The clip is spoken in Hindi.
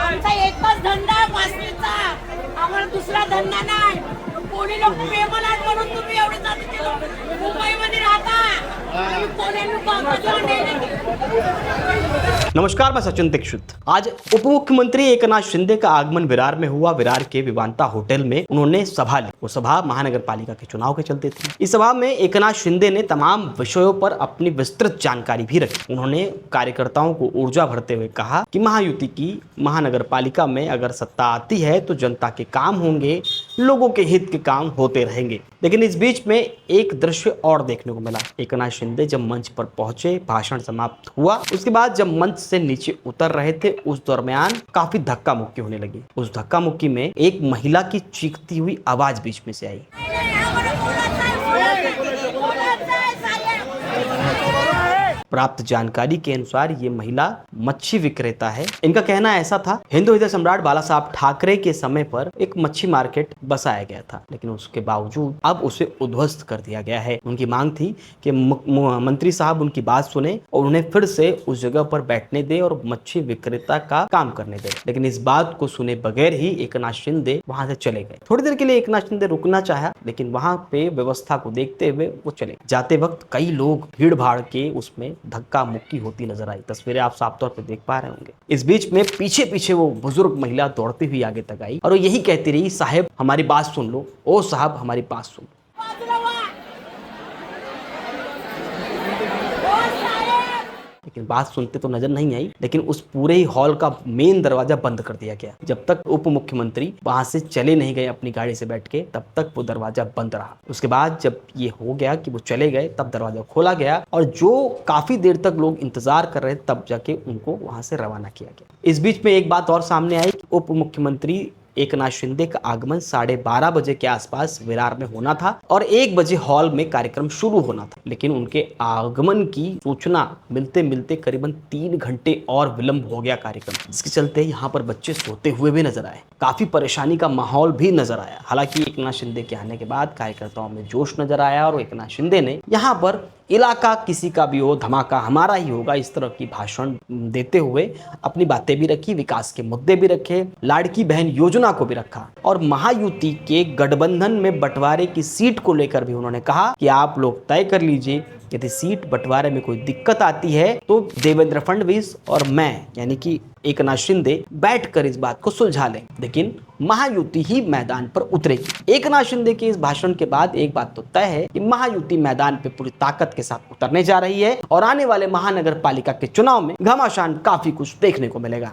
आमचा एकच धंदा आहे वासनीचा, आम्हाला दुसरा धंदा नाही. कोणी लोक प्रेमनाथ म्हणून तुम्ही एवढे जाती मुंबईमध्ये राहता आणि कोणी लोक नमस्कार, मैं सचिन दीक्षित। आज उप मुख्यमंत्री एकनाथ शिंदे का आगमन विरार में हुआ। विरार के विवांता होटल में उन्होंने सभा ली। वो सभा महानगर पालिका के चुनाव के चलते थी। इस सभा में एकनाथ शिंदे ने तमाम विषयों पर अपनी विस्तृत जानकारी भी रखी। उन्होंने कार्यकर्ताओं को ऊर्जा भरते हुए कहा कि महायुति की महानगर पालिका में अगर सत्ता आती है तो जनता के काम होंगे, लोगों के हित के काम होते रहेंगे। लेकिन इस बीच में एक दृश्य और देखने को मिला। एकनाथ शिंदे जब मंच पर पहुंचे, भाषण समाप्त हुआ, उसके बाद जब मंच से नीचे उतर रहे थे, उस दरमियान काफी धक्का मुक्की होने लगी। उस धक्का मुक्की में एक महिला की चीखती हुई आवाज बीच में से आई। प्राप्त जानकारी के अनुसार ये महिला मच्छी विक्रेता है। इनका कहना ऐसा था, हिंदू हृदय सम्राट बाला साहब ठाकरे के समय पर एक मच्छी मार्केट बसाया गया था, लेकिन उसके बावजूद अब उसे उद्ध्वस्त कर दिया गया है। उनकी मांग थी कि मंत्री साहब उनकी बात सुने और उन्हें फिर से उस जगह पर बैठने दे और मच्छी विक्रेता का काम करने दे। लेकिन इस बात को सुने बगैर ही एकनाथ शिंदे वहां से चले गए। थोड़ी देर के लिए एकनाथ शिंदे रुकना चाहा, लेकिन वहां पे व्यवस्था को देखते हुए वो चले। जाते वक्त कई लोग भीड़ भाड़ के उसमें धक्का मुक्की होती नजर आई। तस्वीरें आप साफ तौर पे देख पा रहे होंगे। इस बीच में पीछे पीछे वो बुजुर्ग महिला दौड़ती हुई आगे तक आई और वो यही कहती रही, साहब हमारी बात सुन लो, ओ साहब हमारी बात सुन लो। लेकिन बात सुनते तो नजर नहीं आई, लेकिन उस पूरे ही हॉल का मेन दरवाजा बंद कर दिया गया। जब तक उप मुख्यमंत्री वहां से चले नहीं गए अपनी गाड़ी से बैठ के, तब तक वो दरवाजा बंद रहा। उसके बाद जब ये हो गया कि वो चले गए, तब दरवाजा खोला गया और जो काफी देर तक लोग इंतजार कर रहे, तब जाके उनको वहां से रवाना किया गया। इस बीच में एक बात और सामने आई कि उप मुख्यमंत्री एकनाथ शिंदे का आगमन 12:30 बजे के आसपास विरार में होना था और 1 बजे हॉल में कार्यक्रम शुरू होना था। लेकिन उनके आगमन की सूचना मिलते मिलते करीबन 3 घंटे और विलंब हो गया कार्यक्रम। इसके चलते यहाँ पर बच्चे सोते हुए भी नजर आए, काफी परेशानी का माहौल भी नजर आया। हालांकि एकनाथ शिंदे के आने के बाद कार्यकर्ताओं में जोश नजर आया और एकनाथ शिंदे ने यहाँ पर इलाका किसी का भी हो, धमाका हमारा ही होगा, इस तरह की भाषण देते हुए अपनी बातें भी रखी, विकास के मुद्दे भी रखे, लाड़की बहन योजना को भी रखा और महायुति के गठबंधन में बंटवारे की सीट को लेकर भी उन्होंने कहा कि आप लोग तय कर लीजिए, यदि सीट बंटवारे में कोई दिक्कत आती है तो देवेंद्र फडणवीस और मैं यानी कि एकनाथ शिंदे बैठकर इस बात को सुलझा लें। लेकिन महायुति ही मैदान पर उतरेगी। एकनाथ शिंदे के इस भाषण के बाद एक बात तो तय है कि महायुति मैदान पे पूरी ताकत के साथ उतरने जा रही है और आने वाले महानगर पालिका के चुनाव में घमासान काफी कुछ देखने को मिलेगा।